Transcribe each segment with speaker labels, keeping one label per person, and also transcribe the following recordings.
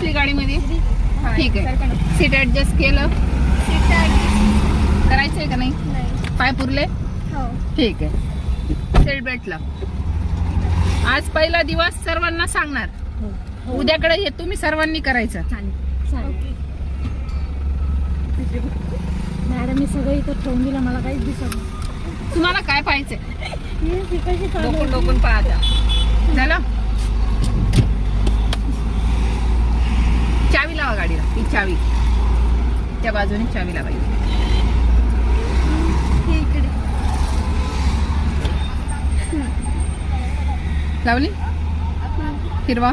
Speaker 1: बसली गाडीमध्ये? ठीक आहे. सीट ऍडजस्ट केलं? करायचंय का नाही? पाय पुरले? ठीक आहे. सीट बेल्ट लाव. आज पहिला दिवस सर्वांना सांगणार. उद्याकडे हे तुम्ही सर्वांनी करायचं.
Speaker 2: मॅडम मी सगळं इथं ठेवून दिलं, मला काहीच दिसत नाही.
Speaker 1: तुम्हाला काय पाहिजे? डोकून डोकून पाहता. झालं? चावी लावा गाडीला. ही चावी त्या बाजूने चावी लावायची. लावली? फिरवा.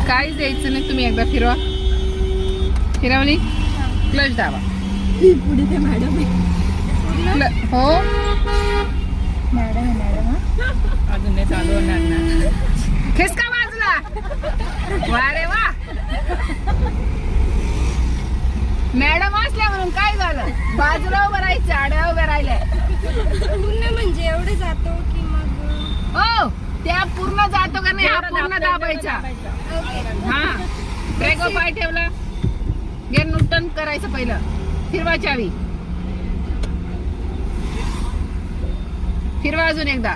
Speaker 1: काहीच द्यायचं नाही, तुम्ही एकदा फिरवा. फिरवली? क्लच दाबा.
Speaker 2: पुढे ते मॅडम
Speaker 1: हो
Speaker 2: मॅडम
Speaker 1: अजून नाही चालू होणार ना. खिसका बाजूला. वा रे वा. मॅडम असल्या म्हणून काय झालं? बाजूला उभं राहायचं, आड्या उभ्या राहिल्या.
Speaker 2: म्हणजे एवढे जातो की मग
Speaker 1: हो त्या पूर्ण जातो का नाही? हा पूर्ण दाबायचा. हा ब्रेकवर पाय ठेवला, गेअर न्यूट्रन करायचं पहिलं. फिरवा चावी. फिरवा अजून एकदा.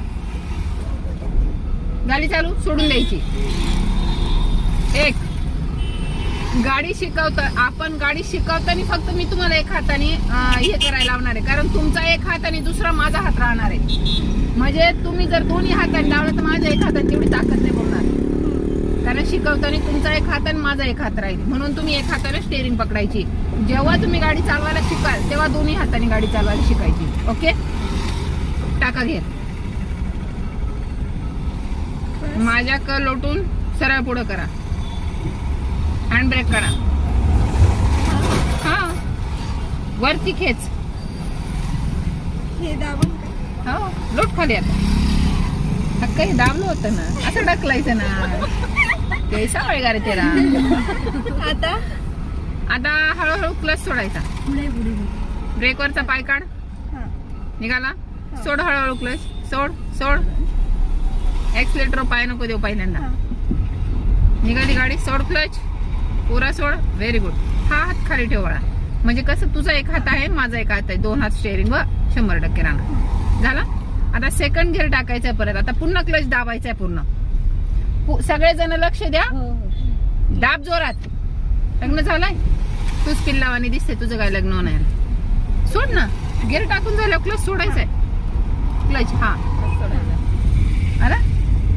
Speaker 1: गाडी चालू सोडून द्यायची. एक गाडी शिकवता आपण गाडी शिकवताना फक्त मी तुम्हाला एक हाताने हे करायला लावणार आहे, कारण तुमचा एक हात आणि दुसरा माझा हात राहणार आहे. म्हणजे तुम्ही जर दोन्ही हाताने लावलं तर माझ्या एक हाताने तेवढी ताकद नाही बोलणार, कारण शिकवताना तुमचा एक हात आणि माझा एक हात राहील. म्हणून तुम्ही एक हाताने स्टेअरिंग पकडायची. जेव्हा तुम्ही गाडी चालवायला शिकाल तेव्हा दोन्ही हाताने गाडी चालवायला शिकायची. ओके? टाका घेर. माझ्या क लोटून सरळ पुढं करा. हँड ब्रेक करा. हा वरती खेच.
Speaker 2: हे दाबून
Speaker 1: हो लोट खाली. आता काही दाबलं होतं ना, असं ढकलायचं ना. कैसा वेळगा रे तेरा.
Speaker 2: आता
Speaker 1: आता हळूहळू क्लच सोडायचा. ब्रेकवरचा पाय काढ. निघाला. सोड हळूहळू क्लच. सोड सोड. एक्सलेटर पाय नको देऊ पहिल्यांदा. निघाली गाडी. सोड क्लच. पुरा सोड. Very good. हा हात खाली ठेव बाळा. म्हणजे कसं तुझा एक हात आहे, माझा एक हात आहे. दोन हात स्टेअरिंग वर 100% राहणार. झाला? आता सेकंड गिअर टाकायचा परत. आता पुन्हा क्लच दाबायचा पूर्ण. सगळेजण लक्ष द्या. दाब जोरात. लग्न झालंय? तूच पिल्लावानी दिसते. तुझं काय लग्न होणार? सोड ना. गिअर टाकून झालं क्लच सोडायचंय. क्लच हा सोडायचा. अरे